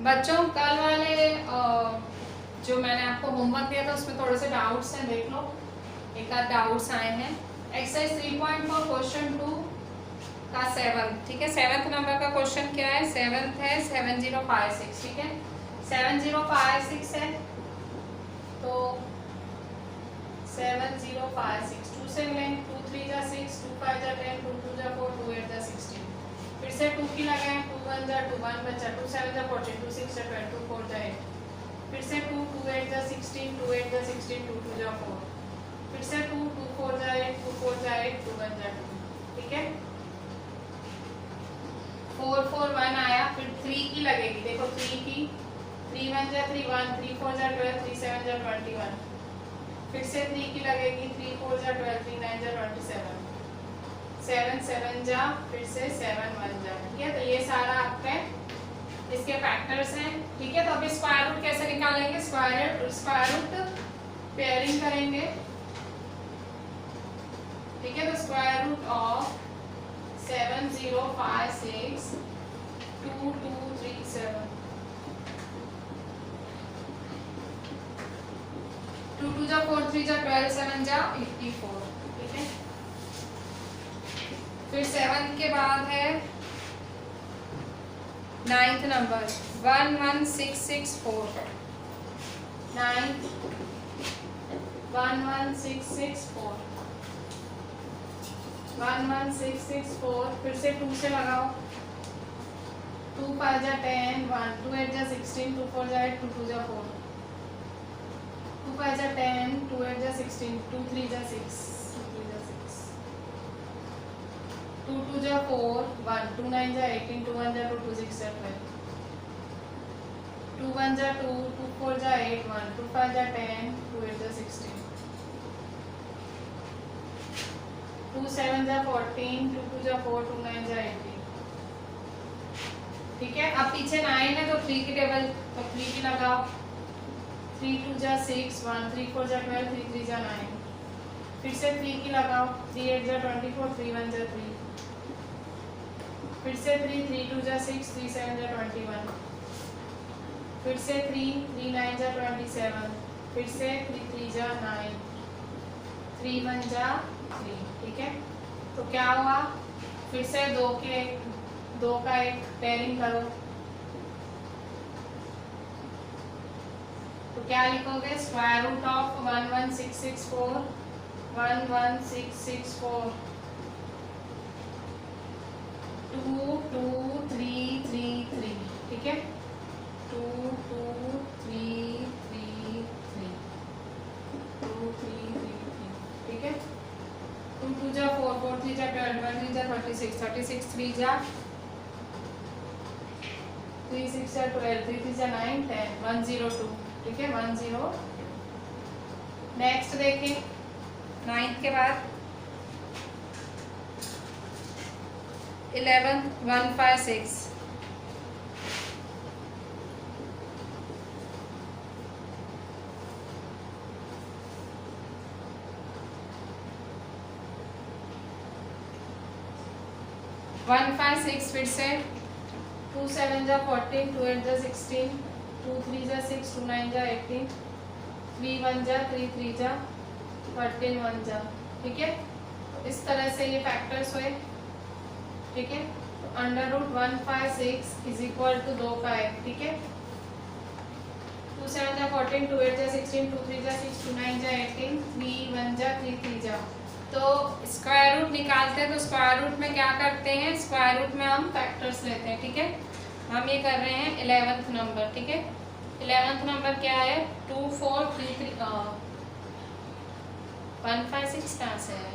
बच्चों कल वाले जो मैंने आपको होमवर्क दिया था उसमें थोड़े से डाउट्स हैं, देख लो। एक आध डाउट्स आए हैं। एक्सरसाइज 3.4 क्वेश्चन 2 का 7, ठीक है। 7th नंबर का क्वेश्चन क्या है? 7th है 7056, ठीक है। 7056 है तो 7056 2 से मिलेंगे, 2 3 जा 6, 2 5 जा 10, 2 2 जा 4, 2 8 जा 16। फिर से 2 की लगाएं, 2 1 जा 2 1 बचा, 2 7 जा 14, 2 6 जा 12, 2 4 जा 8। फिर से 2 2 8 जा 16, 2 8 जा 16, 2 2 जा 4। फिर से 2 2 4 जा 8, 2 4 जा 8, 2 1 जा 2, ठीक है। 4 4 1 आया, फिर 3 की लगेगी, देखो 3 की, 3 1 जा 3 1, 3 4 जा 12, 3 7 जा 21। फिर से 3 की लगेगी, 3 4 जा 12, 3 9 जा 27, 7 7 जा, फिर से 7 1 जा, ठीक है। तो ये सारा आपके इसके फैक्टर्स हैं, ठीक है। तो अभी स्क्वायर रूट कैसे निकालेंगे? स्क्वायर रूट पेयरिंग करेंगे, ठीक है। तो स्क्वायर रूट ऑफ 7056 2 2 3 7, 2 2 जा 4, 3 जा 12, 7 जा 84, ठीक है। फिर 7 के बाद है 9th नंबर 11664, 9th 11664, 11664। फिर से 2 से लगाओ, 2 5 जा 10, 1 2 8 जा 16, 2 4 जा 8, 2 2 जा 4, 2 5 जा 10, 2 8 जा 16, 2 3 जा 6, 2 2 जा 4, 1 2 9 जा 18, 2 1 जा 2, 2 6 जा 12, 2 1 जा 2, 2 4 जा 8, 1 2 5 जा 10, 2 8 जा 16, 2 7 जा 14, 2 2 जा 4, 2 9 जा 18, ठीक है। अब पीछे 9 है तो 3 की टेबल, तो 3 की लगाओ, 3 2 जा 6, 1 3 4 जा 12, 3 3 जा 9। फिर से 3 की लगाओ, 3 8 जा 24, 3 1 जा 3। फिर से 3 3 2 जा 6, 3 7 जा 21। फिर से 3 3 9 जा 27। फिर से 3 3 जा 9, 3 1 जा 3, ठीक है। तो क्या हुआ? फिर से 2 का एक पेयरिंग करो, तो क्या लिखोगे? स्क्वायर रूट ऑफ 11664, 11664 2 2 3 3 3, ठीक है। 2 2 3 3 3, 2 3 3 3, ठीक है। 2 2 जा 4, 4 3 जा 12, 12 3 जा 36, 36 3 जा 3 6 जा 12, 3 3 जा 9 10, 102, ठीक है। 10। नेक्स्ट देखें 9th के बाद 11 156, 156। फिर से 2 7 जा 14, 2 8 जा 16, 2 3 जा 6, 2 9 जा 18, 3 1 जा 3 3 जा 13 1 जा, ठीक है। तो इस तरह से ये फैक्टर्स हुए, ठीक है। तो under root 156 is equal to 2 का 1, ठीक है। 2 7 जा 14, 2 8 जा 16, 2 3 जा 6, 2 9 जा 18, 3 1 जा 3 3 जा। तो स्क्वायर रूट निकालते हैं, तो स्क्वायर रूट में क्या करते हैं? स्क्वायर रूट में हम फैक्टर्स लेते हैं, ठीक है। हम ये कर रहे हैं 11th नंबर, ठीक है। 11th नंबर क्या है? 2 4 3 3 156 कहाँ से है?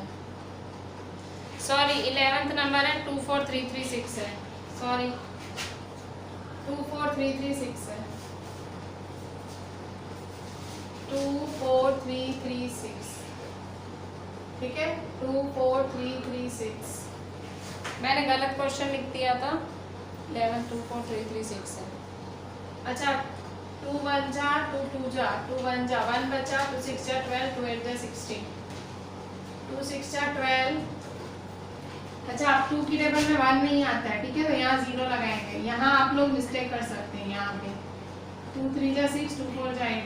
सॉरी 11th नंबर है 2 4 3 3 6 है, सॉरी 2 4 3 3 6 है, 2 4 3 3 6, ठीक है। 2 4 3 3 6, मैंने गलत क्वेश्चन लिख दिया था। 11 2 4 3 3 6 है। अच्छा 2 1 जा 2 2 जा 2 1 जा 1 बचा, 2 6 जा 12, 2 8 जा 16, 2 6 जा 12। अच्छा आप 2 की टेबल में 1 नहीं आता है, ठीक है। तो यहाँ 0 लगाएंगे, यहाँ आप लोग मिस्टेक कर सकते हैं यहाँ पे। 2 3 जा 6, 2 4 जा 8,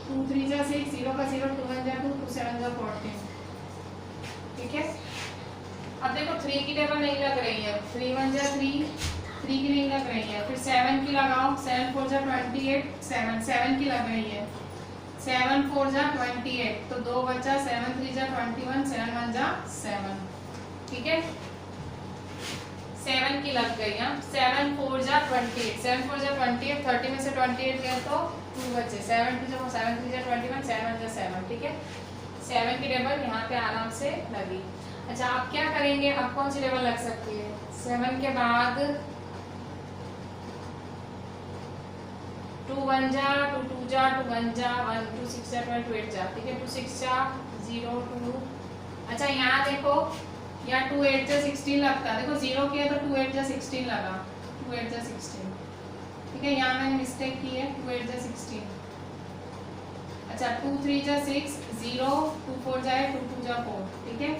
2 3 जा 6, 0 का 0, 2 1 जा 2, 2 7 जा 14। ठीक है, अब देखो 3 की टेबल नहीं लग रही है, 3 1 जा 3, 3 की नहीं लग रही है, फिर 7 की लगाओ, 7 4 जा 28, 7 की लग रही है, 7 4 जा 28, तो 2 बचा, 7 3 जा 21, 7 1 जा 7। ठीक है, 7 की लग गई। 7 4 जा 28, 7 4 जा 28, 30 में से 28 गया तो 2 बचे, 7 2 जा 7 3 जा 21, 7 1 जा 7। ठीक है, 7 की टेबल यहाँ पे आराम से लगी। अच्छा, आप क्या करेंगे, अब कौन सी टेबल लग सकती है? 7 के बाद 2 1 जा, 2 2 जा, 2 1 जा, 1 2 6 जा, 2 8 जा। ठीक है, 2 6 जा 0 2। अच्छा, यहाँ देखो, यहाँ 2 8 जा 16 लगता है, देखो 0 किया तो 2 8 जा 16 लगा, 2 8 जा 16। ठीक है, यहाँ मैंने मिस्टेक की है, 2 8 जा 16। अच्छा, 2 3 जा 6, 0 2 4 जाए, 2 2 जा 4। ठीक है,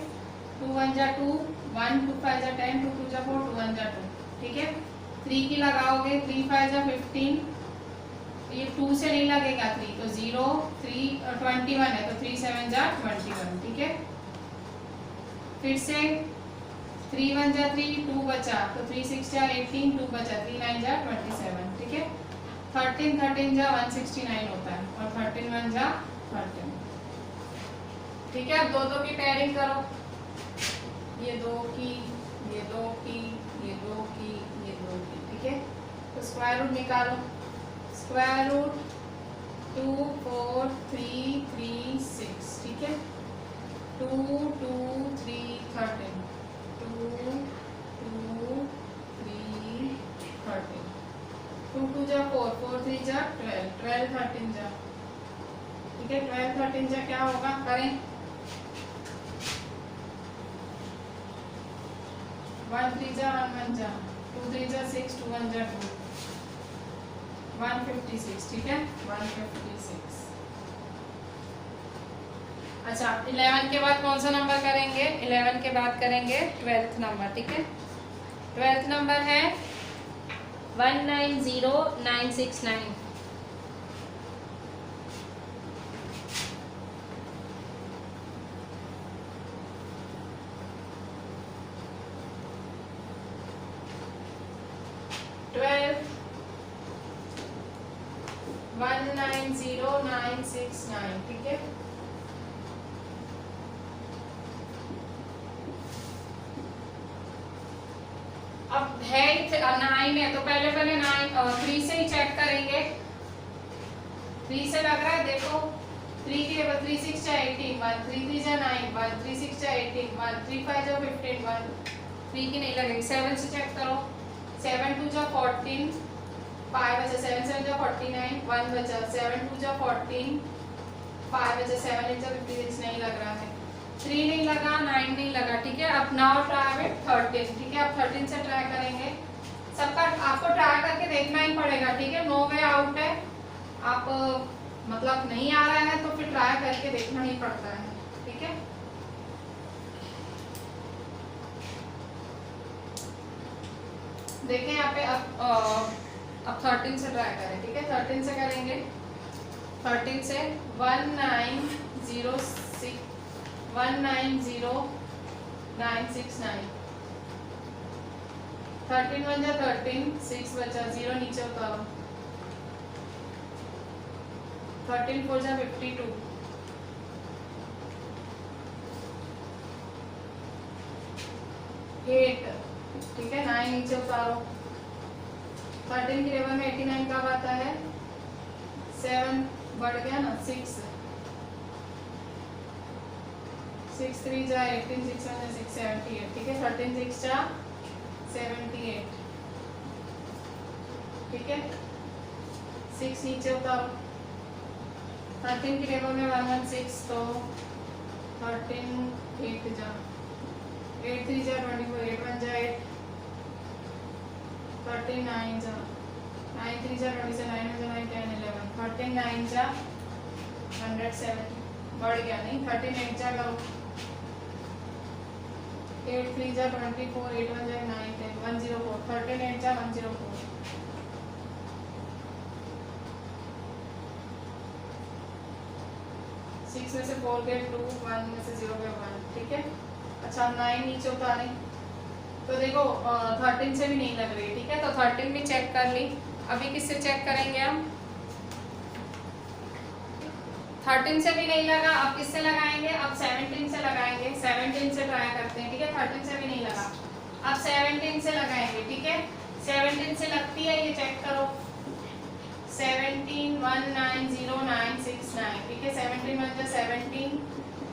2 1 जा 2, 1 2 5 जा 10, 2 2 जा 4, 2 1 जा 2। ठीक है, 3 की लगाओगे, 3 5 जा 15, ये 2 से नहीं लगेगा 3, तो 0 3 21 है, तो 3 7 जा 21। ठीक है, फिर से 3 1 जा 3, 2 बचा, तो 3 6 जा 18, 2 बचा, 3 9 जा 27। ठीक है, 13 13 जा 169 होता है, और 13 1 जा 13। ठीक है, अब 2 2 की पेयरिंग करो, ये 2 की, ये 2 की, ये 2 की, ये 2 की। ठीक है, तो स्क्वायर रूट निकालो, स्क्वायर रूट 2 4 3 3 6। ठीक है, 2 2 3 13, 2 2 3 13, 2 2 जा 4, 4 3 जा 12, 12 13 जा। ठीक है, 12 13 जा क्या होगा, करें, 1 3 जा 1 1 जा, 2 3 जा 6, 2 1 जा 2, 156। ठीक है, 156। अच्छा, 11 के बाद कौन सा नंबर करेंगे? 11 के बाद करेंगे 12th नंबर। ठीक है, 12th नंबर है 190969। ट्वेल्थ 190969। ठीक है, अब है 9 है, तो पहले 3 से ही चेक करेंगे, 3 से लग रहा है, देखो 3 की टेबल, 3 6 जा 18, 1 3 3 जा 9, 1 3 6 जा 18, 1 3 5 जा 15, 1 3 की नहीं लगेगी। 7 से चेक करो, 7 2 जा 14, 5 बचा, 7 7 जा 49, 1 बचा, 7 2 जा 14, 5 बचा, 7 8 जा 56, नहीं लग रहा है, 3 नहीं लगा, 9 नहीं लगा। ठीक है, अब नाउ ट्राई विद 13। ठीक है, अब 13 से ट्राई करेंगे, सबका आपको ट्राई करके देखना ही पड़ेगा। ठीक है, नो वे आउट है, आप मतलब नहीं आ रहा है तो फिर ट्राई करके देखना ही पड़ता है। ठीक है, देखें यहाँ पे, अब 13 से ट्राई करें। ठीक है, 13 से करेंगे, 13 से 190969। 13 1 जा 13, 6 बचा, 0 नीचे उतारो, 13 4 जा 52, 8। ठीक है, 9 नीचे उतारो, 13 की टेबल में 89 कब आता है, 7 बढ़ गया ना, 6 6 3 जा 18, 6 1 जा 6 78। ठीक है, 13 6 जा 78। ठीक है, 6 नीचे उतारो, 13 की टेबल में 1 1 6, तो 13 8 जा, 8 3 जा 24, 8 1 जा 8, 13 9 जा, 9 3 जा 27, 9 1 जा 9, 10 11, 13 9 जा 170, बढ़ गया नहीं, 13 8 जा करो, 8 3 जा 24, 8 1 जा 9 10, 104, 13 8 जा 104, 6 में से 4 गए 2, 1 में से 0 गए 1, ठीक है। अच्छा 9 नीचे उतारें तो देखो 13 से भी नहीं लग रही, ठीक है। तो 13 भी चेक कर ली। अभी किससे चेक करेंगे हम? 13 से भी नहीं लगा, अब किससे लगाएंगे? अब 17 से लगाएंगे। 17 से ट्राई करते हैं, ठीक है। 13 से भी नहीं लगा, अब 17 से लगाएंगे, ठीक है। 17 से लगती है, ये चेक करो। 17 1 9 0 9 6 9, ठीक है। 17 1 जा 17,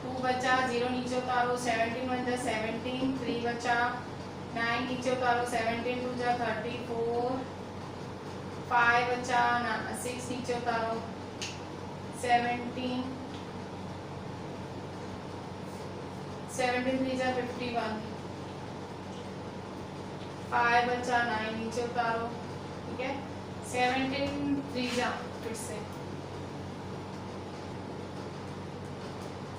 2 बचा, 0 नीचे उतारो, 17 1 जा 17, 3 बचा, 9 नीचे उतारो, 17 2 जा 34, 5 बचा, 6 नीचे उतारो, 17 3 जा 51, 5 बचा, 9 नीचे उतारो, ठीक है। 17 3 जा फिर से,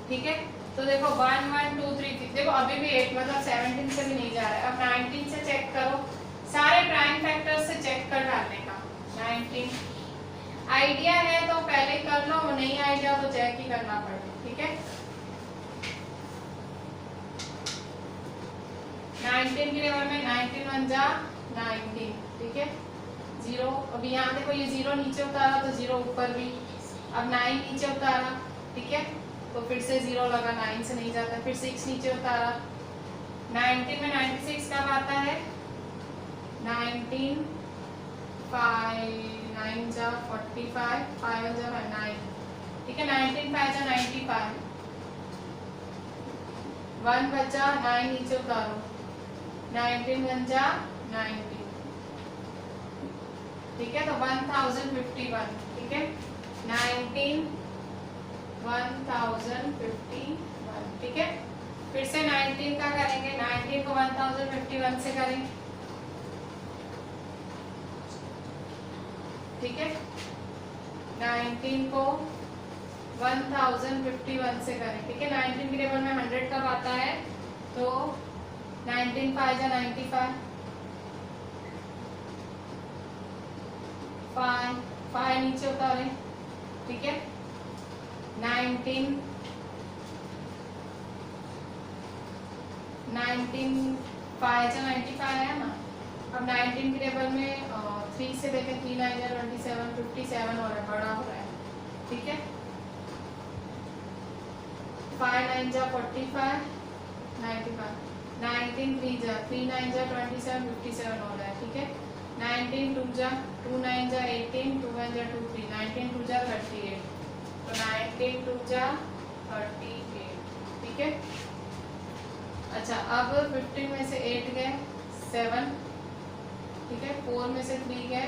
ठीक है। तो देखो 1 1 2 3 देखो अभी भी 8 मतलब 17 से भी नहीं जा रहा है। अब 19 से चेक करो, सारे प्राइम फैक्टर्स से चेक कर डालने का। 19 आइडिया है तो पहले कर लो, नहीं आइडिया तो चेक ही करना पड़ेगा, ठीक है। 19 के लेवल में 19 1 जा 19, ठीक है। 0 अभी यहाँ देखो ये 0 नीचे उतारा तो 0 ऊपर भी, अब 9 नीचे उतारा, ठीक है। तो फिर से 0 लगा, 9 से नहीं जाता, फिर 6 नीचे उतारा। 19 में 96 कब आता है? 19 5 9 जा 45, 5 1 जा 9, ठीक है। 19 5 जा 95, 1 बचा, 9 नीचे उतारो, 19 1 जा 90, ठीक है। तो 1051, ठीक है। 19 1051, ठीक है। फिर से 19 का करेंगे, 19 को 1051 से करें, ठीक है। 19 को 1051 से करें, ठीक है। 19 के टेबल में 100 कब आता है? तो 19 5 जा 95, 5 नीचे उतारें, ठीक है। 19 5 जा 95 है ना। अब 19 के टेबल में 3 से देखें, 3 9 जा 27, 57 हो रहा है, बड़ा हो रहा है, ठीक है। 5 9 जा 45, 95, 19 3 जा 3 9 जा 27, 57 हो रहा है, ठीक है। 19 2 जा 2 9 जा 18, 2 1 जा 2 3, 19 2 जा 38, तो 19 2 जा 38, ठीक है। अच्छा अब 15 में से 8 गए 7, ठीक है। 4 में से 3 गए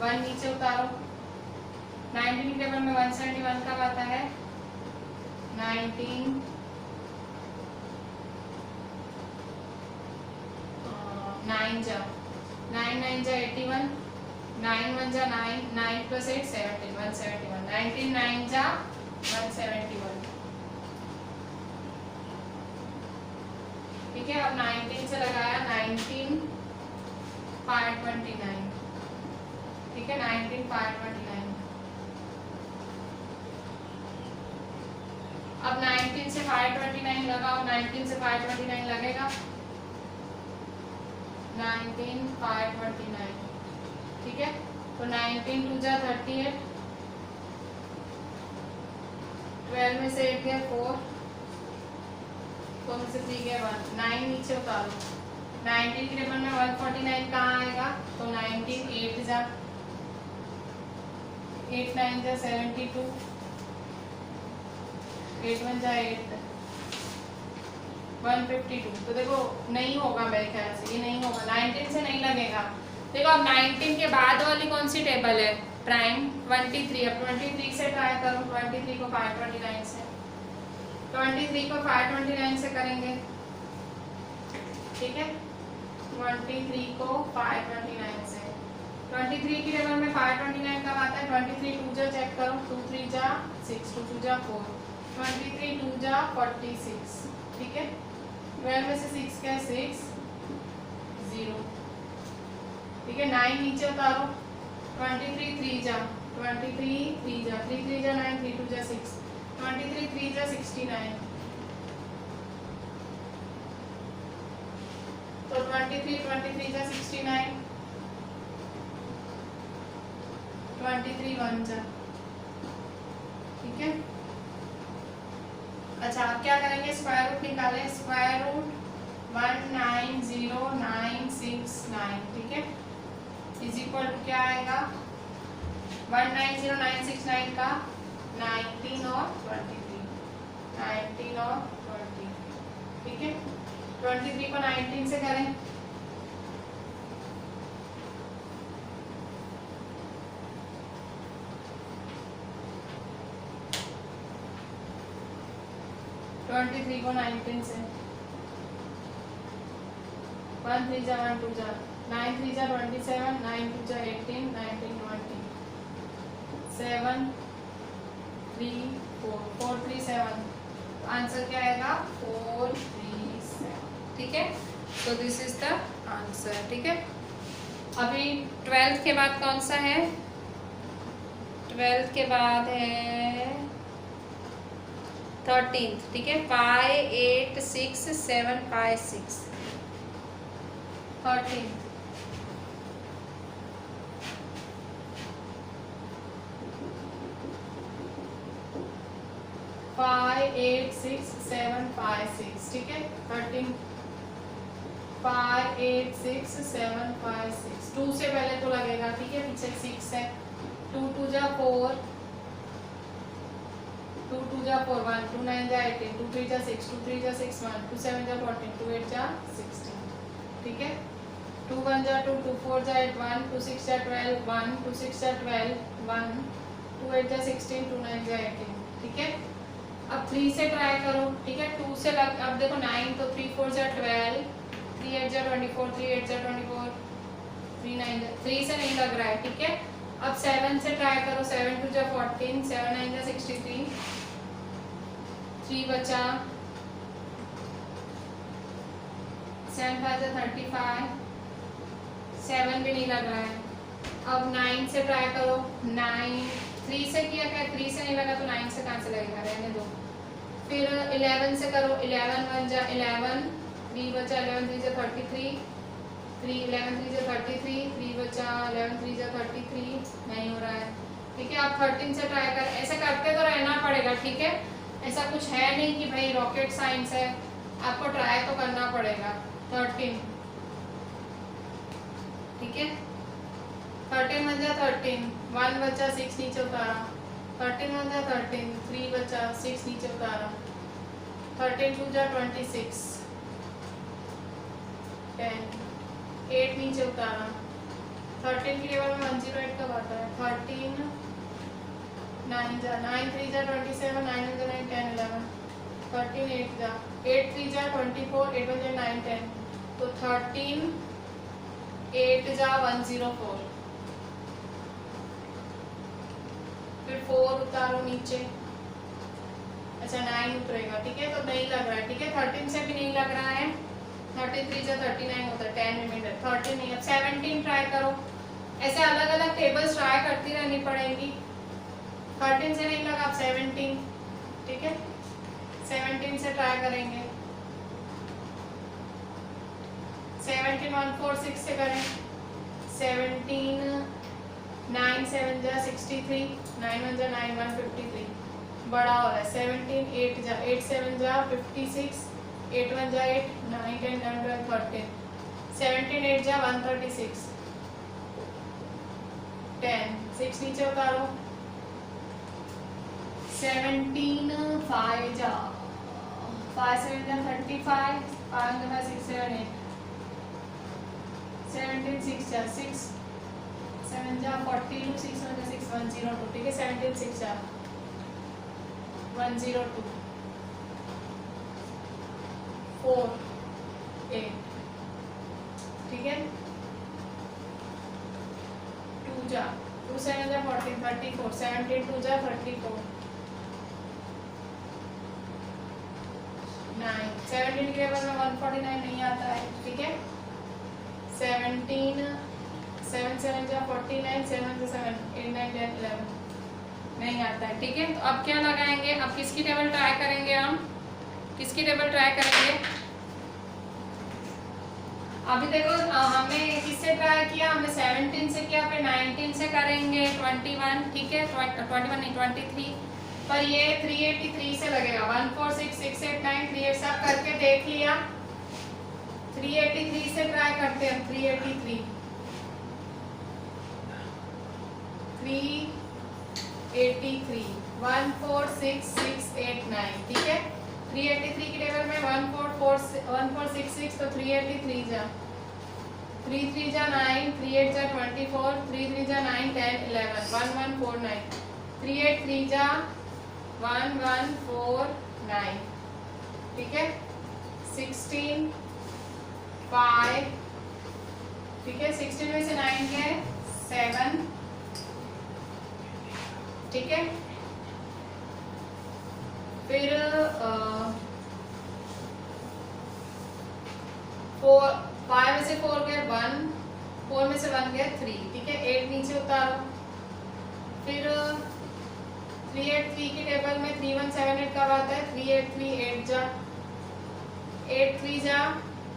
1 नीचे उतारो। 19 के टेबल में 171 कब आता है? 19 9 जा 9 9 जा 81, 9 1 जा 9, 9 प्लस 8 17, 171, 19 9 जा 171, ठीक है। अब 19 से लगाया 19 529, ठीक है। 19 529, अब 19 से 529 लगाओ, 19 से 529 लगेगा, 19 529, ठीक है। तो 19 2 जा 38, 12 में से 8 गया 4, 4 में से 3 गया 1, 9 नीचे उतारो। 19 के टेबल में 149 कहाँ आएगा? तो 19 8 जा 8 9 जा 72, 8 1 जा 8, 152। तो देखो नहीं होगा मेरे ख्याल से, ये नहीं होगा, 19 से नहीं लगेगा। देखो अब 19 के बाद वाली कौन सी टेबल है? प्राइम 23। अब 23 से ट्राई करो, 23 को 529 से, 23 को 529 से करेंगे, ठीक है। 23 को 529 से, 23 की टेबल में 529 कब आता है? 23 2 जा चेक करो, 2 3 जा 6, 2 2 जा 4, 23 2 जा 46, ठीक है। 12 में से 6 क्या 6 0, ठीक है। 9 नीचे उतारो, 23 3 जा 23 3 जा 3 3 जा 9, 3 2 जा 6, 23 3 जा 69, तो 23 जा 69, 23 1 जा, ठीक है। अच्छा आप क्या करेंगे, स्क्वायर रूट निकालें, स्क्वायर रूट 190,969, ठीक है, इज इक्वल टू क्या आएगा 190,969 का 19 और 23, 19 और 23, ठीक है। 23 को 19 से करें, को 19 से 1 3 जा 1 2 जा 9 3 जा 27, 9 2 जा 18, 19 20, 7 3 4 4 3 7, आंसर क्या आएगा 4 3 7, ठीक है। तो दिस इज द आंसर, ठीक है। अभी 12th के बाद कौन सा है, 12th के बाद है 13th, ठीक है, 5 8 6 7 5 6, 13th, 5 8 6 7 5 6, ठीक है। 13 5 8 6 7 5 6, 2 से पहले तो लगेगा, ठीक है, पीछे 6 है, 2 2 जा 4, 2 2 जा 4 1, 2 9 जा 18, 2 3 जा 6, 2 3 जा 6 1, 2 7 जा 14, 2 8 जा 16, ठीक है। 2 1 जा 2, 2 4 जा 8 1, 2 6 जा 12 1, 2 6 जा 12 1, 2 8 जा 16, 2 9 जा 18, ठीक है। अब 3 से ट्राई करो, ठीक है, 2 से लग, अब देखो 9 तो 3 4 जा 12, 3 8 जा 24, 3 8 जा 24, 3 9 जा, 3 से नहीं लग रहा है, ठीक है। अब 7 से ट्राई करो, 7 2 जा 14, 7 9 जा 63, 3 बचा, 7 5 जा 35, 7 भी नहीं लग रहा है। अब 9 से ट्राई करो, 9 3 से किया क्या, 3 से नहीं लगा तो 9 से कहाँ से लगेगा, रहने दो। फिर 11 से करो, 11 1 जा 11, 3 बचा, 11 3 जा 33, 11 3 जा 33, 3 बचा, 11 3 जा 33, नहीं हो रहा है, ठीक है। आप 13 से ट्राई कर, ऐसे करते तो रहना पड़ेगा, ठीक है। ऐसा कुछ है नहीं कि भाई रॉकेट साइंस है, आपको ट्राई तो करना पड़ेगा। 13, ठीक है, 13 1 जा 13, 1 बचा 6 नीचे उतारा, 13 1 जा 13, 3 बचा 6 नीचे उतारा, 13 2 जा 26, 10 8 नीचे उतारा, 13 के टेबल में 108 कब आता है, 13 9 जा 9 3 जा 27, 9 1 जा 9 10 11, 13 8 जा 8 3 जा 24, 8 1 जा 9 10, तो 13 8 जा 104, फिर 4 उतारो नीचे, अच्छा 9 उतरेगा, ठीक है, तो नहीं लग रहा है, ठीक है। 13 से भी नहीं लग रहा है, 13 3 जा 39 होता है, 10 रिमाइंडर, 13 नहीं। अब 17 ट्राई करो, ऐसे अलग अलग टेबल्स ट्राई करती रहनी पड़ेंगी। 13 से नहीं लगा, अब 17, ठीक है, 17 से ट्राई करेंगे, 17 1 4 6 से करें, 17 9 7 जा 63, 9 1 जा 9 1 53, बड़ा हो रहा है, 17 8 जा 8 7 जा 56, 8 1 जा 8, 9 10 11 12 13, 17 8 जा 136, 10 6 नीचे उतारो, 17 5 जा 5 7 जा 35, 5 जा 6 7 8, 17 6 जा 6 7 जा 42, 6 1 जा 6 102, ठीक है, 17 6 जा 102, 4 8, ठीक है, 2 जा 2 7 जा 14 34, 17 2 जा 34, 9 17 के टेबल में 149 नहीं आता है, ठीक है। 17 7 7 जा 49, 7 1 जा 7, 8 9 10 11, नहीं आता है, ठीक है। तो अब क्या लगाएंगे, अब किसकी टेबल ट्राई करेंगे, हम किसकी टेबल ट्राई करेंगे। अभी देखो हमने किससे ट्राई किया, हमने 17 से किया, फिर 19 से करेंगे, 21, ठीक है, 21 नहीं 23, पर ये 383 से लगेगा। 1 4 6 6 8 9 3 8 सब करके देख लिया। 383 से ट्राई करते हैं, 383 1 4 6 6 8 9, ठीक है। 383 की टेबल में 1 4 6 6, तो 383 जा 3 3 जा 9, 3 8 जा 24, 3 3 जा 9 10 11, 1 1 4 9, 3 8 3 जा 1 1 4 9, ठीक है। 16 5, ठीक है। 16 में से 9 गए 7, ठीक है। फिर 5 में से 4 गए 1, 4 में से 1 गया 3, ठीक है। 8 नीचे उतारो। फिर 383 की टेबल में 3178 कब आता है, 383 8 जा 8 3 जा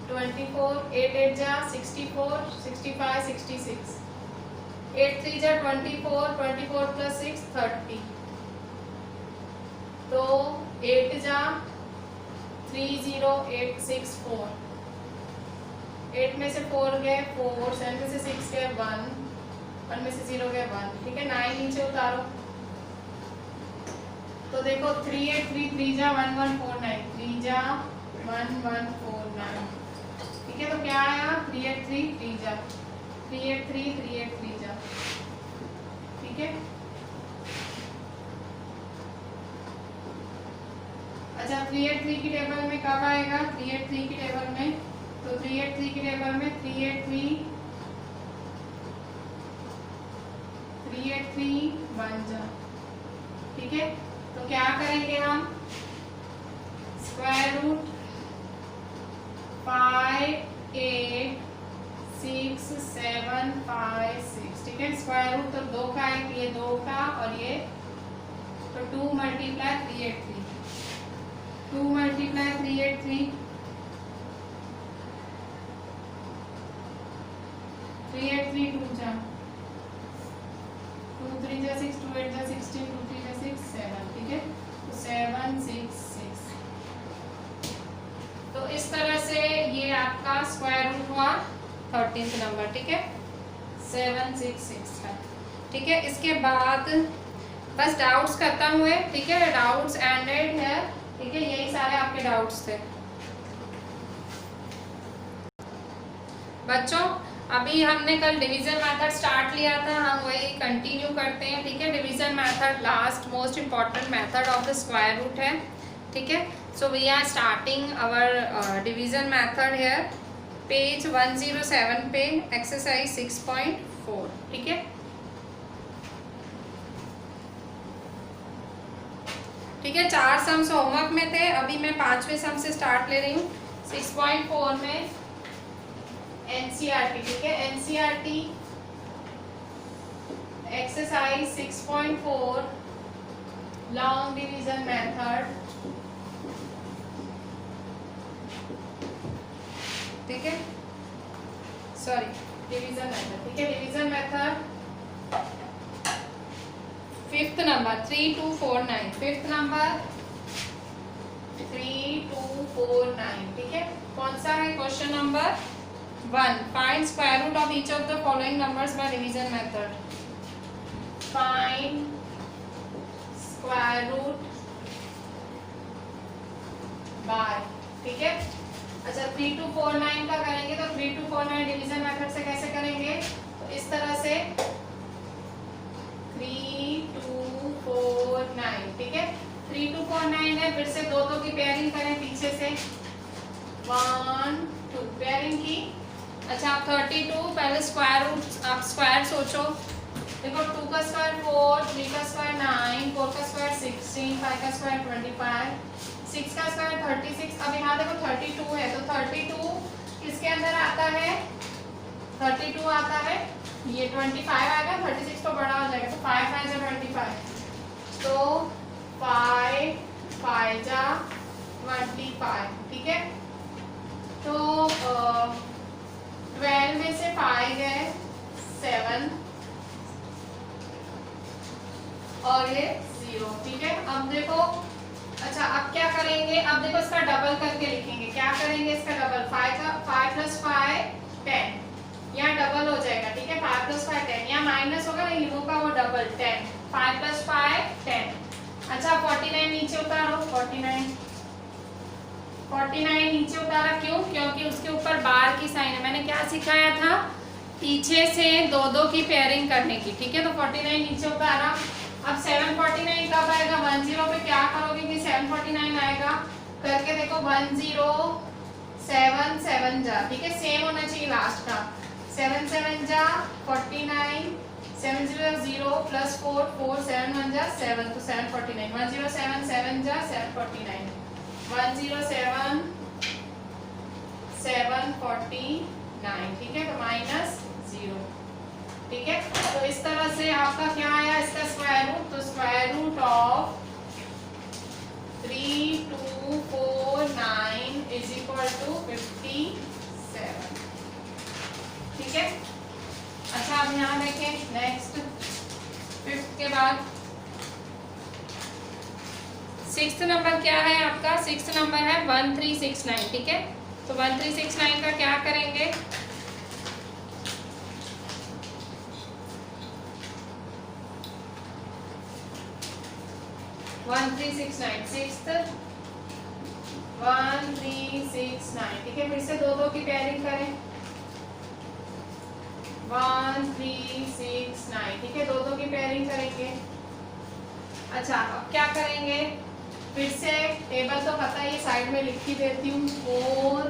24, 8 8 जा 64 65 66, 8 3 जा 24, 24 प्लस 6 30, तो 8 जा 30864, 8 में से 4 गए 4, 7 में से 6 गए 1, 1 में से 0 गए 1, ठीक है। 9 नीचे उतारो, तो देखो 3833 जा 1149, 3 जा 1149, ठीक है। तो क्या आया 383 जा 383 जा, ठीक है। अच्छा 383 की टेबल में कब आएगा, 383 की टेबल में, तो 383 की टेबल में 383 बन जा, ठीक है। तो क्या करेंगे हम, स्क्वायर रूट 5 8 6 7 5 6, ठीक है। स्क्वायर रूट तो 2 का है, ये 2 का और ये तो 2 मल्टीप्लाई 383, 2 मल्टीप्लाई 383, 383 2 जा 2 3 जा 6, 2 8 जा 16, 2 3 जा 6 7, ठीक है। तो 7 6 6, तो इस तरह से ये आपका स्क्वायर रूट हुआ 13th नंबर, ठीक है। 7 6 6 है, ठीक है। इसके बाद बस डाउट्स खत्म हुए, ठीक है। डाउट्स एंडेड है, ठीक है। यही सारे आपके डाउट्स थे बच्चों। अभी हमने कल डिवीजन मेथड स्टार्ट लिया था, हम वही कंटिन्यू करते हैं, ठीक है। Division method last most important method of the square root है, ठीक है। So we are starting our division method here, page 107 पे, एक्सरसाइज 6.4, ठीक है। ठीक है, 4 सम्स होमवर्क में थे, अभी मैं 5वें सम से स्टार्ट ले रही हूँ। 6.4 में एनसीईआरटी, ठीक है। NCERT exercise 6.4 long division method, ठीक है। सॉरी डिवीजन मेथड, ठीक है। Division method 5th number 3249, 5th number 3249, ठीक है। कौन सा है, question number 1, find square root of each of the following numbers by division method. Find square root by, ठीक है। अच्छा 3249 का करेंगे, तो 3249 डिवीजन मेथड से कैसे करेंगे, तो इस तरह से 3249, ठीक है। 3249 है, फिर से दो की पेयरिंग करें पीछे से, 1 2 पेयरिंग की। अच्छा आप 32 पहले स्क्वायर रूट, आप स्क्वायर सोचो, देखो 2 का स्क्वायर 4, 3 का स्क्वायर 9, 4 का स्क्वायर 16, 5 का स्क्वायर 25, 6 का स्क्वायर 36। अब यहाँ देखो 32 है, तो 32 किसके अंदर आता है, 32 आता है, ये 25 आएगा, 36 तो बड़ा हो जाएगा, तो 5 5 25, तो 5 5 जा 25, ठीक है। तो 12 में से 5 गए 7 और ये 0, ठीक है। अब देखो, अच्छा अब क्या करेंगे, अब देखो इसका डबल करके लिखेंगे। क्या करेंगे इसका डबल, 5 प्लस 5 10, यहाँ डबल हो जाएगा, ठीक है। 5 प्लस 5 10, यहाँ माइनस होगा नहीं होगा, वो डबल 10, 5 प्लस 5 10। अच्छा 49 नीचे उतारो, 49 नीचे उतारा, क्यों? क्योंकि उसके ऊपर बार की साइन है। मैंने क्या सिखाया था, पीछे से दो दो की पेयरिंग करने की, ठीक है। तो 49 नीचे उतारा। अब 749 कब आएगा, 10 पे क्या करोगे कि 749 आएगा, करके देखो 10 7 7 जा, ठीक है। सेम होना चाहिए लास्ट का, 7 7 जा 49, 7 0 0 प्लस 4 4 7 1 जा 7, तो 749, 107 7 जा 749, 107 749, ठीक है। तो माइनस 0, ठीक है। तो इस तरह से आपका क्या आया, इसका स्क्वायर रूट, तो square root of 3249 is equal to 57, ठीक है। अच्छा अब यहाँ देखें नेक्स्ट, फिफ्थ के बाद सिक्स्थ नंबर क्या है आपका, सिक्स्थ नंबर है 1369, ठीक है। तो 1369 का क्या करेंगे, सिक्स्थ 1369, ठीक है। फिर से दो दो की पेयरिंग करें, 1369, ठीक है। दो दो की पेयरिंग करेंगे। अच्छा अब क्या करेंगे, फिर से टेबल तो पता है, ये साइड में लिख ही देती हूँ। 4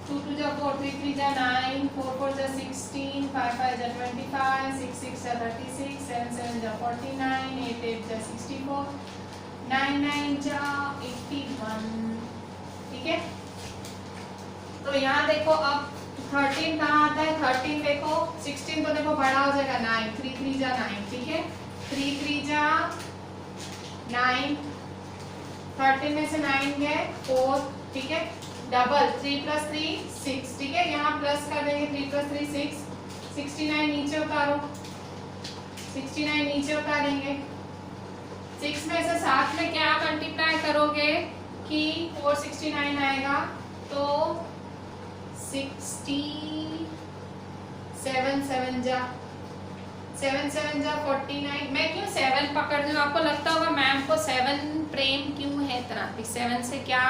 2 2 जा 4, 3 3 जा 9, 4 4 जा 16, 5 5 जा 25, 6 6 जा 36, 7 7 जा 49, 8 8 जा 64, 9 9 जा 81, ठीक है। तो यहाँ देखो अब 13 कहाँ आता है, 13 देखो, 16 तो देखो बड़ा हो जाएगा 9, 3 3 जा 9, ठीक है। 3 3 जा 9, 13 में से 9 गए 4, ठीक है। डबल 3 प्लस 3 6, ठीक है। यहाँ प्लस कर देंगे, 3 प्लस 3 6, 69 नीचे उतारो, 69 नीचे उतारेंगे। 6 में से 7 में क्या मल्टीप्लाई करोगे कि 469 आएगा, तो 67 7 जा 49। मैं क्यों 7 पकड़ रही हूँ, आपको लगता होगा मैम को 7 प्रेम क्यों है इतना, 7 से क्या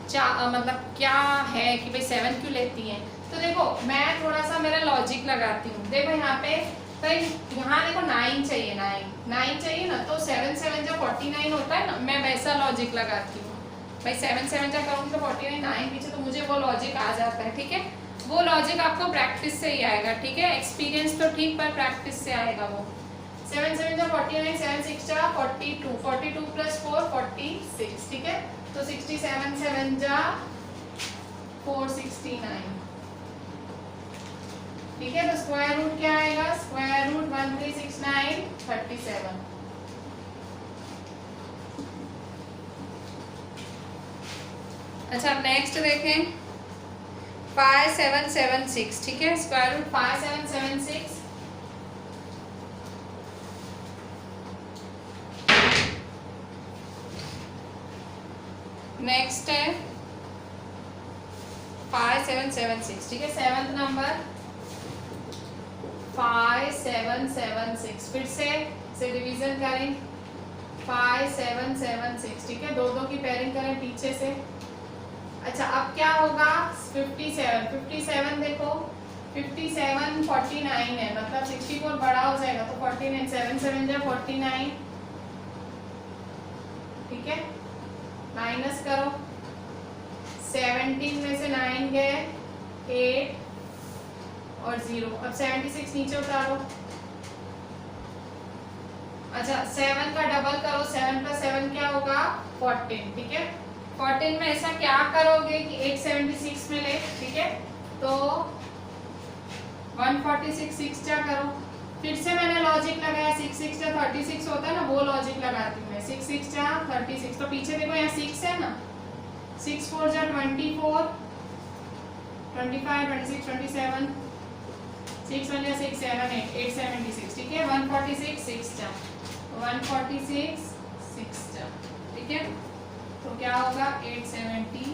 मतलब क्या है कि भाई 7 क्यों लेती हैं। तो देखो मैं थोड़ा सा मेरा लॉजिक लगाती हूँ। देखो यहाँ पे भाई, यहाँ देखो 9 चाहिए, 9 चाहिए ना, तो 7 7 जा 49 होता है ना, मैं वैसा लॉजिक लगाती हूँ। भाई 7 7 जा करूँगी तो 49, 9 पीछे, तो मुझे वो लॉजिक आ जाता है, ठीक है। वो लॉजिक आपको प्रैक्टिस से ही आएगा, ठीक है। एक्सपीरियंस तो ठीक, पर प्रैक्टिस से आएगा वो। 7 7 जा 49, 7 6 जा 42, 42 प्लस 4 46, ठीक है। तो 67 7 जा 469, ठीक है। तो स्क्वायर रूट क्या आएगा, स्क्वायर रूट 1369 37। अच्छा अब नेक्स्ट देखें 5776, ठीक है। स्क्वायर रूट 5776, नेक्स्ट है 5776, ठीक है। 7th नंबर 5776, फिर से डिवीजन करें 5776, ठीक है। दो दो की पेयरिंग करें पीछे से। अच्छा अब क्या होगा, 57 देखो, 57 49 है, मतलब 64 बड़ा हो जाएगा, तो 49, 7 7 जा 49, ठीक है। माइनस करो, 17 में से 9 गए 8 और 0। अब 76 नीचे उतारो। अच्छा 7 का डबल करो, 7 प्लस 7 क्या होगा 14, ठीक है। 14 में ऐसा क्या करोगे कि 876 में ले, ठीक है। तो 146 6 क्या करो, फिर से मैंने लॉजिक लगाया, 6 6 जा 36 होता है ना, वो लॉजिक लगाती हूँ मैं। 6 6 जा 36, तो पीछे देखो यहाँ 6 है ना, 6 4 जा 24, 25 26 27, 6 1 जा 6 7 8 876, ठीक है। 146 6 जा 146 6 जा, ठीक है। तो क्या होगा 876,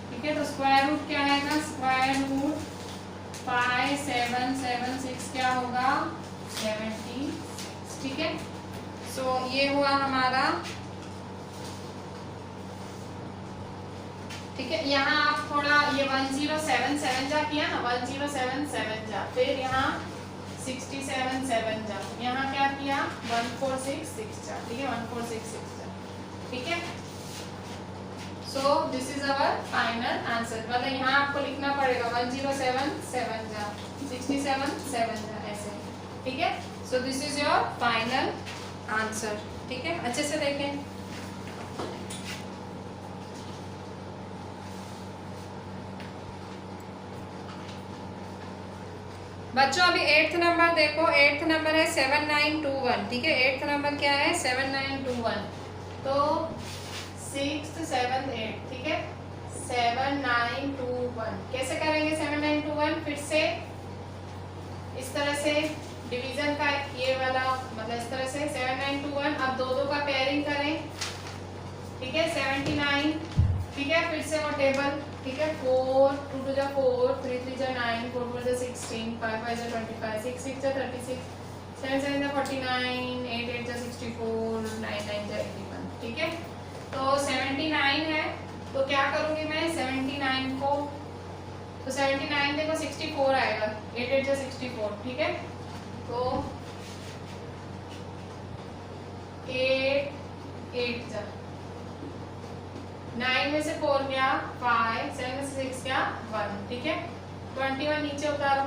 ठीक है। तो स्क्वायर रूट क्या आएगा, स्क्वायर रूट 5 7 7 6 क्या होगा 76, ठीक है। सो ये हुआ हमारा, ठीक है। यहाँ आप थोड़ा ये 1077 जा किया ना, 1077 जा, फिर यहाँ 67 7 जा, यहाँ क्या किया 1466 जा, ठीक है। 1466 जा, ठीक है। So this is our final answer. मतलब यहाँ आपको लिखना पड़ेगा 1077 7 जा, 67 7 जा, ऐसे, ठीक है। So this is your final answer, ठीक है। अच्छे से देखें। बच्चों अभी 8th नंबर देखो, 8th नंबर है 7921, ठीक है। 8th नंबर क्या है 7921, तो 6th 7th 8th, ठीक है। 7921 कैसे करेंगे 7921, फिर से इस तरह से डिवीजन का ये वाला, मतलब इस तरह से 7921, अब दो दो का पेयरिंग करें, ठीक है। 79, ठीक है। फिर से वो टेबल, ठीक है। 4 2 2 जा 4, 3 3 जा 9, 4 4 जा 16, 5 5 जा 25, 6 6 जा 36, 7 7 जा 49, 8 8 जा 64, 9 9 जा 81, ठीक है। तो 79 है, तो क्या करूंगी मैं 79 को, तो 79 देखो 64 आएगा, 8 8 जा 64, ठीक है। तो 8 8 जा 9 में से 4 गया 5, 7 में से 6 गया 1, ठीक है। 21 नीचे उतारो,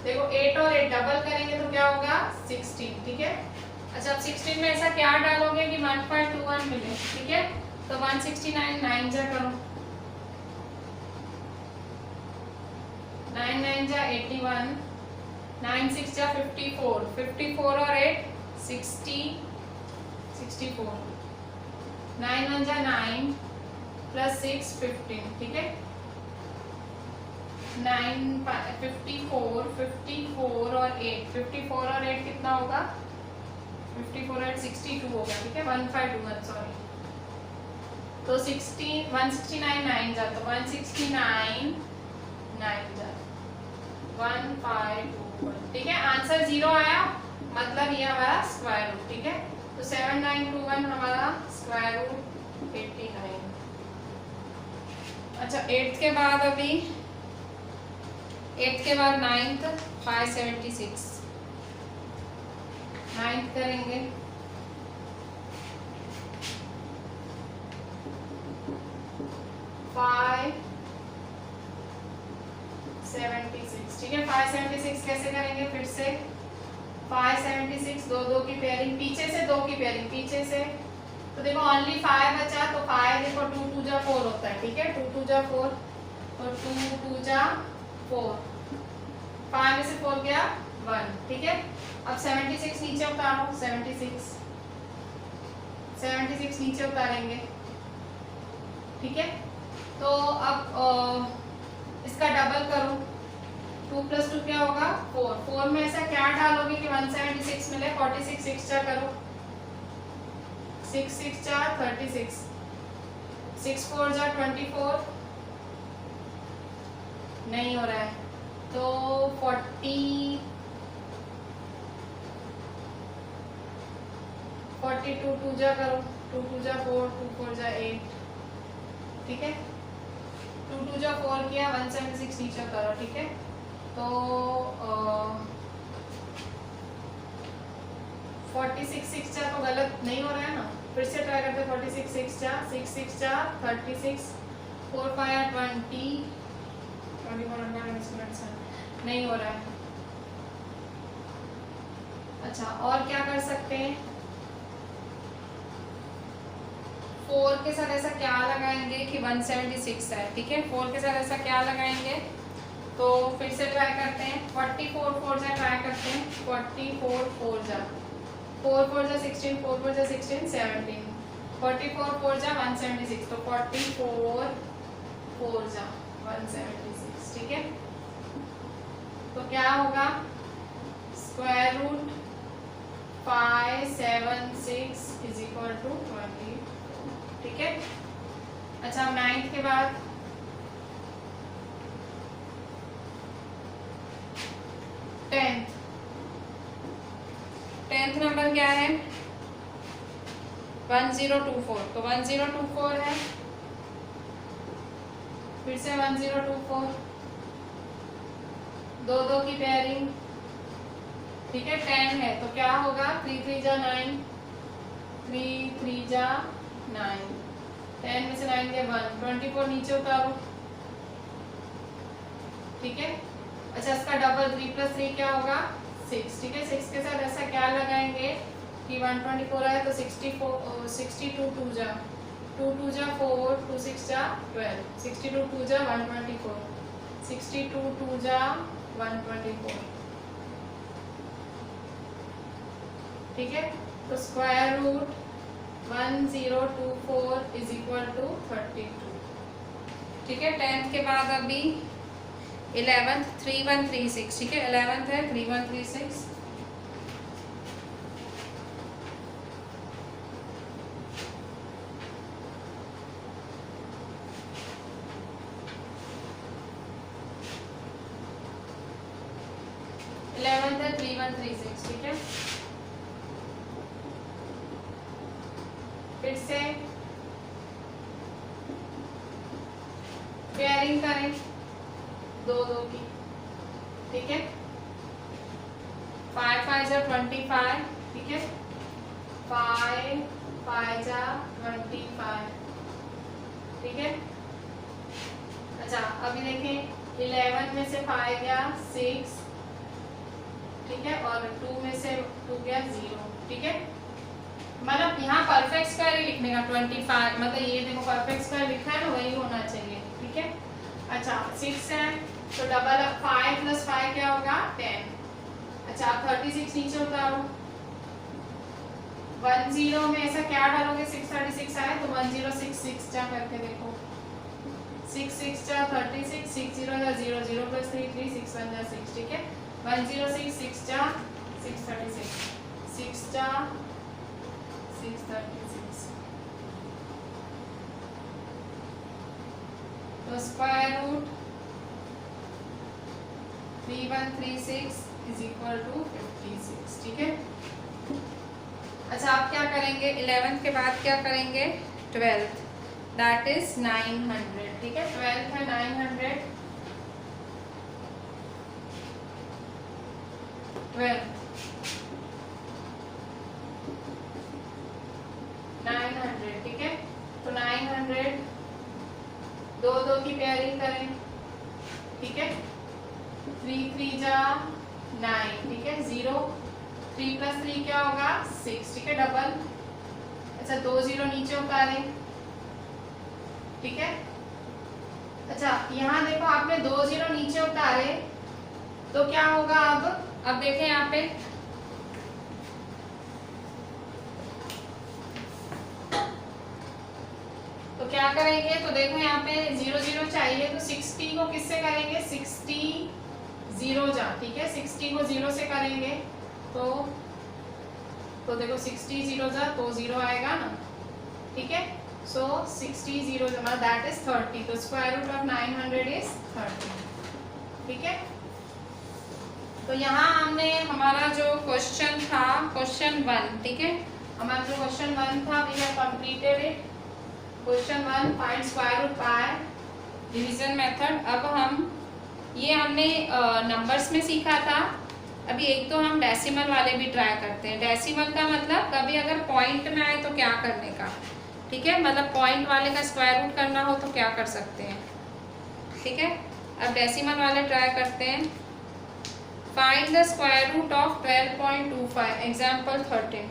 देखो 8 और 8 डबल करेंगे तो क्या होगा 16, ठीक है। अच्छा अब 16 में ऐसा क्या डालोगे कि 1.21 मिले, ठीक है। तो 169 9 जा करो, 9 9 जा 81, 9 6 जा 54, 54 और 8 60, 64, 9 1 जा 9 प्लस 6 15, ठीक है। 9 54 54 और 8, 54 और 8 कितना होगा 54 और 8 62 होगा, ठीक है। 1521 सॉरी, तो 169 9 जा, तो 169 9 जा 1521, ठीक है। आंसर 0 आया, मतलब ये हमारा स्क्वायर रूट, ठीक है। तो 7921 हमारा स्क्वायर रूट 89। अच्छा 8th के बाद अभी 8th के बाद 9th 576, 9th करेंगे, फाइव 76, ठीक है। 576 कैसे करेंगे, फिर से 576 दो दो की पेयरिंग, पीछे से दो की पेयरिंग, पीछे से, तो देखो ओनली 5 बचा, तो 5 देखो 2 2 जा 4 होता है, ठीक है। 2 2 जा 4, तो 2 2 जा 4, 5 में से 4 गया 1, ठीक है। अब 76 नीचे उतारो, 76 नीचे उतारेंगे, ठीक है। तो अब इसका डबल करो, 2 + 2 क्या होगा 4, 4 में ऐसा क्या डालोगे कि 176 मिले, 46 6 जा करो, 6 6 जा 36, 6 4 जा 24, नहीं हो रहा है, तो 42 2 जा करो, 2 2 जा 4, 2 4 जा 8, ठीक है। 2 2 जा 4 किया, 176 नीचे करो, ठीक है। तो 46 6 जा तो गलत नहीं हो रहा है ना, फिर से ट्राई करते हैं। 46 6 जा 6 6 जा 36, 4 5 20, 24 नहीं हो रहा है। अच्छा और क्या कर सकते हैं, 4 के साथ ऐसा क्या लगाएंगे कि 176 है, ठीक है। 4 के साथ ऐसा क्या लगाएंगे तो फिर से ट्राई करते हैं। 44 4 जा ट्राई करते हैं। 44 4 जा 4 4 जा 16, 4 4 जा 16 17, 44 4 जा 176, तो 44 4 जा 176, ठीक है। तो क्या होगा, square root 576 is equal to 20, ठीक है। अच्छा, 9th के बाद 10th नंबर क्या है, 1024, तो 1024 है, फिर से 1024, 2 2 की पेयरिंग, ठीक है। 10 है तो क्या होगा, 3 3 जा 9, 3 3 जा 9, 10 में से 9 गया 1, 24 नीचे उतारो, ठीक है। अच्छा, इसका डबल 3 + 3 क्या होगा 6, ठीक है। 6 के साथ ऐसा क्या लगाएंगे कि 124 आए तो 64 62 2 जा 2 2 जा 4, 2 6 जा 12, 62 2 जा 124, 62 2 जा 124, ठीक है। तो square root 1024 is equal to 32, ठीक है। 10th के बाद अभी 11th 3136, ठीक है। 11th है 3136, है 3136, ठीक है। फिर से पेयरिंग करें 2 2 की, ठीक है। 5 5 जा 25, ठीक है। 5 5 जा 25, ठीक है। अच्छा, अभी देखें 11 में से 5 गया 6, ठीक है, और 2 में से 2 गया 0, ठीक है। मतलब यहाँ परफेक्ट स्क्वायर ही लिखने का 25, मतलब ये देखो परफेक्ट स्क्वायर लिखा है ना, वही होना चाहिए, ठीक है। अच्छा, 6 है तो डबल 5 + 5 क्या होगा 10। अच्छा, आप 36 नीचे उतारो, 10 में ऐसा क्या डालोगे, 636 आए तो 1066 जा करके देखो, 6 6 जा 36, 6 0 जा 0, 0 + 3 3, 6 1 जा 6, ठीक है। 106 6 जा 636, 6 जा 636, तो square root 3136 is equal to 56, ठीक है। अच्छा, आप क्या करेंगे 11th के बाद क्या करेंगे 12th, दैट इज 900, ठीक है। 12th है 900, 12th 900, ठीक है। तो 900 2 2 की पेयरिंग करें, ठीक है। 3 3 जा 9, ठीक है। 0 3 + 3 क्या होगा 6, ठीक है, डबल। अच्छा, 2 0 नीचे उतारें, ठीक है। अच्छा, यहाँ देखो आपने 2 0 नीचे उतारे तो क्या होगा, अब देखें यहाँ पे तो क्या करेंगे, तो देखो यहाँ पे 0 0 चाहिए तो 60 को किससे करेंगे, 60 0 जा, ठीक है। 60 को 0 से करेंगे तो देखो 60 0 जा तो 0 आएगा ना, ठीक है। सो 60 0 जा दैट इज 30, तो स्क्वायर रूट ऑफ 900 इज 30, ठीक है। तो यहाँ हमने हमारा जो क्वेश्चन था क्वेश्चन 1, ठीक है, हमारा जो क्वेश्चन 1 था we have completed it. Question 1 find square root by division method. अब हम ये हमने नंबर्स में सीखा था, अभी एक तो हम डेसिमल वाले भी ट्राई करते हैं। डेसिमल का मतलब कभी अगर पॉइंट में आए तो क्या करने का, ठीक है, मतलब पॉइंट वाले का स्क्वायर रूट करना हो तो क्या कर सकते हैं, ठीक है। अब डेसिमल वाले ट्राई करते हैं। Find the square root of 12.25, example 13।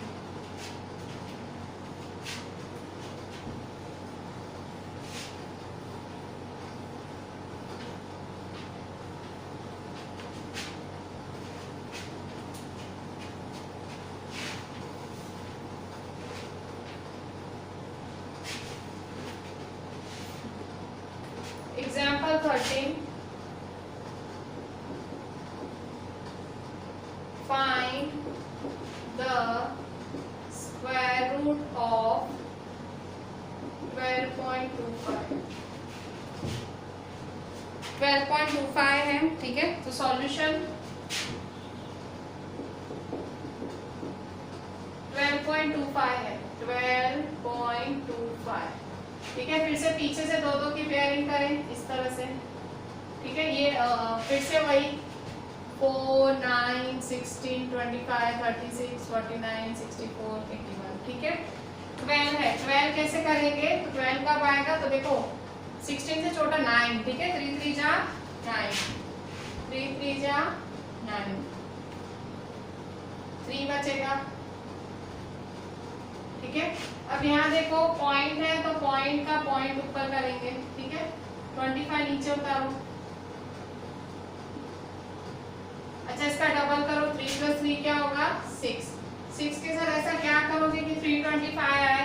the square root of 12.25 है, ठीक है। तो सॉल्यूशन 12.25 है, 12.25, ठीक है। फिर से पीछे से दो की पेयरिंग करें इस तरह से, ठीक है। ये फिर से वही 4, 9, 16, 25, 36, 49, 64, 81, ठीक है। 12 है, 12 कैसे करेंगे? तो 12 कब आएगा? तो देखो 16 से छोटा 9, ठीक है। 3 3 जा 9, 3 3 जा 9, 3 बचेगा, ठीक है। अब यहाँ देखो पॉइंट है, तो पॉइंट का पॉइंट ऊपर करेंगे, ठीक है। 25 नीचे उतारो। अच्छा, इसका डबल करो, 3 + 3 क्या होगा? 6। 6 के साथ ऐसा क्या करोगे कि 325 आए,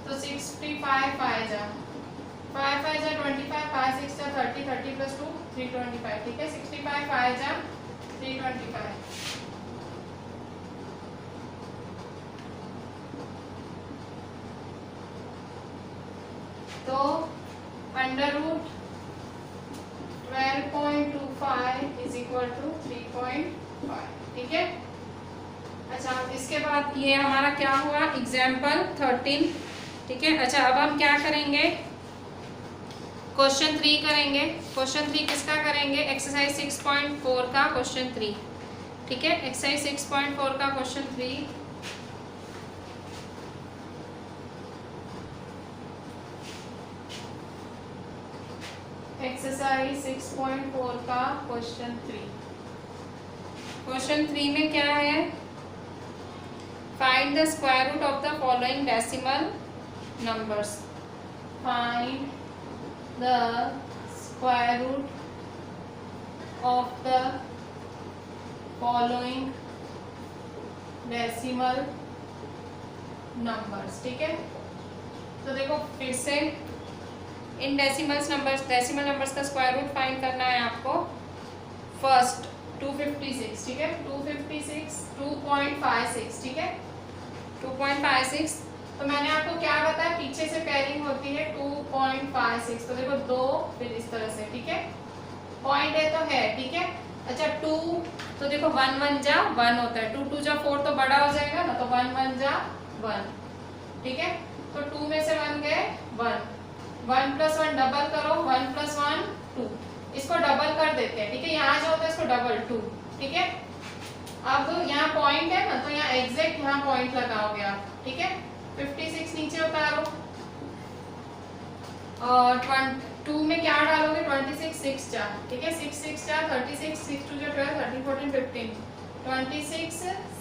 तो 65 5 जा 5 5 जा 25, 5 6 जा 30, 30 + 2 325, ठीक है। 65 5 जा 325, तो √12.25 = 3.5, ठीक है। अच्छा, इसके बाद ये हमारा क्या हुआ? एग्जाम्पल 13, ठीक है। अच्छा, अब हम क्या करेंगे? क्वेश्चन 3 करेंगे। क्वेश्चन 3 किसका करेंगे? एक्सरसाइज 6.4 का क्वेश्चन 3, ठीक है। एक्सरसाइज 6.4 का क्वेश्चन 3, एक्सरसाइज 6.4 का क्वेश्चन 3। क्वेश्चन 3 में क्या है? Find the square root of the following decimal numbers. Find the square root of the following decimal numbers, ठीक है। तो देखो फिर से इन डेसिमल नंबर्स का स्क्वायर रूट फाइंड करना है आपको। फर्स्ट 256, ठीक है। 256 2.56, ठीक है। 2.56, तो मैंने आपको क्या बताया? पीछे से पेयरिंग होती है 2.56, तो देखो 2 फिर इस तरह से, ठीक है। पॉइंट है तो है, ठीक है। अच्छा 2, तो देखो 1 1 जा 1 होता है, 2 2 जा 4 तो बड़ा हो जाएगा ना, तो 1 1 जा 1, ठीक है। तो 2 में से 1 गए 1, 1 + 1 डबल करो, 1 + 1 2, इसको डबल कर देते हैं, ठीक है। यहाँ जो होता है इसको डबल 2, ठीक है। अब यहाँ पॉइंट है ना, तो यहाँ एग्जैक्ट यहाँ पॉइंट लगाओगे आप, ठीक है। 56 नीचे उतारो और 2 में क्या डालोगे? 26 6 जा, ठीक है। 6 6 जा 36, 6 2 जा 12, 13 14 15, 26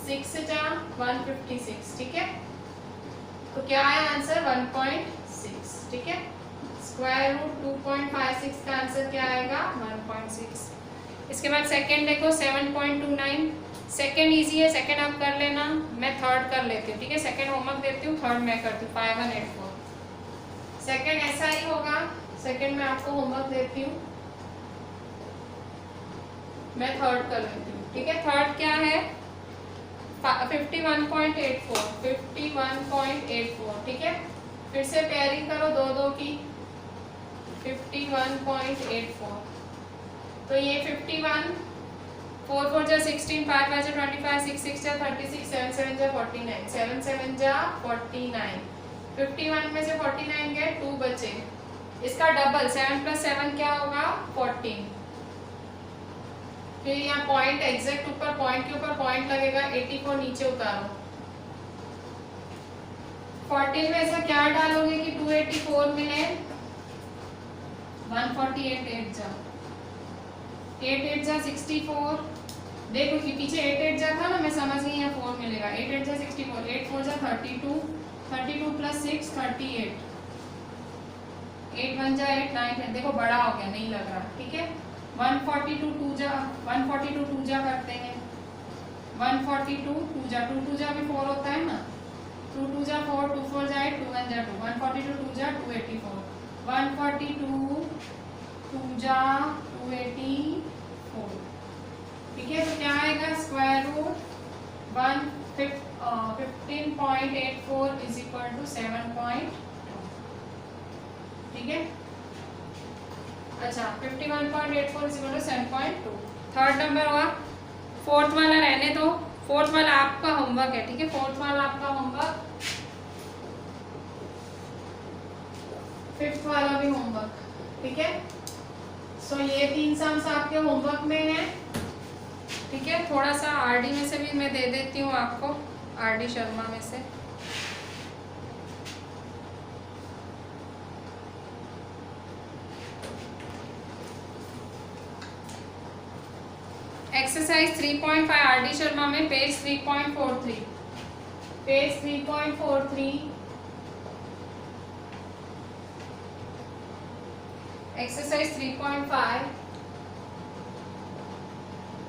6 जा 156, ठीक है। तो क्या है आंसर? 1.6, ठीक है। स्क्वायर रूट 2.56 का आंसर क्या आएगा? 1.6। इसके बाद सेकंड देखो 7.29, सेकंड इजी है, सेकंड आप कर लेना, मैं थर्ड कर लेती हूँ, ठीक है। सेकंड होमवर्क देती हूँ, थर्ड मैं करती हूँ। 5184 सेकंड ऐसा ही होगा। सेकंड में आपको होमवर्क देती हूँ, मैं थर्ड कर लेती हूँ, ठीक है। थर्ड क्या है? 51.84, 51.84, ठीक है। फिर से पेयरिंग करो दो की, 51.84, तो ये 51, 4 4 जा 16, 5 5 जा 25, 6 6 जा 36, 7 7 जा 49, 7 7 जा 49, 51 में से 49 गए, 2 बचे। इसका डबल 7 + 7 क्या होगा? 14। फिर यहाँ पॉइंट एग्जैक्ट ऊपर, पॉइंट के ऊपर पॉइंट लगेगा, 84 नीचे उतारो। 14 में ऐसा क्या डालोगे कि 284 में है? 148 8 जा 8 8 जा 64, देखो कि पीछे 8 8 जा था ना, मैं समझ गई यहाँ 4 मिलेगा। 8 8 जा 64, 8 4 जा 32, 32 + 6 38, 8 1 जा 8 9 10, देखो बड़ा हो गया, नहीं लग रहा, ठीक है। 142 2 जा 142 2 जा करते हैं, 142 2 जा 2 2 जा भी 4 होता है ना, 2 2 जा 4, 2 4 जा 8, 2 1 जा 2, 142 2 जा 284, 142 2 जा 284, ठीक है। तो क्या आएगा? Square root 1 15.84 is equal to 7. ठीक है, अच्छा 51.84 is equal to 7.2. Third number हुआ. फोर्थ वाला रहने दो, फोर्थ वाला आपका होमवर्क है. ठीक है, फोर्थ वाला आपका होमवर्क, फिफ्थ वाला भी होमवर्क. ठीक है, सो ये 3 सम्स आपके होमवर्क में है. ठीक है, थोड़ा सा आरडी में से भी मैं दे देती हूँ आपको, आरडी शर्मा में से. एक्सरसाइज 3.5 आरडी शर्मा में पेज 3.43. पेज 3.43 एक्सरसाइज 3.5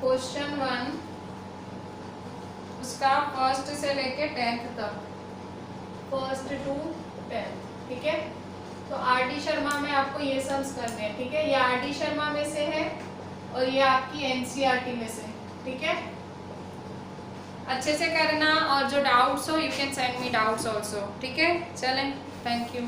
क्वेश्चन 1 उसका फर्स्ट से लेके 10th तक, फर्स्ट टू 10th. ठीक है, तो आरडी शर्मा में आपको ये सम्स करने हैं. ठीक है, ये आरडी शर्मा में से है और ये आपकी एनसीईआरटी में से. ठीक है, अच्छे से करना, और जो डाउट्स हो you can send me doubts also. ठीक है, चलें, थैंक यू.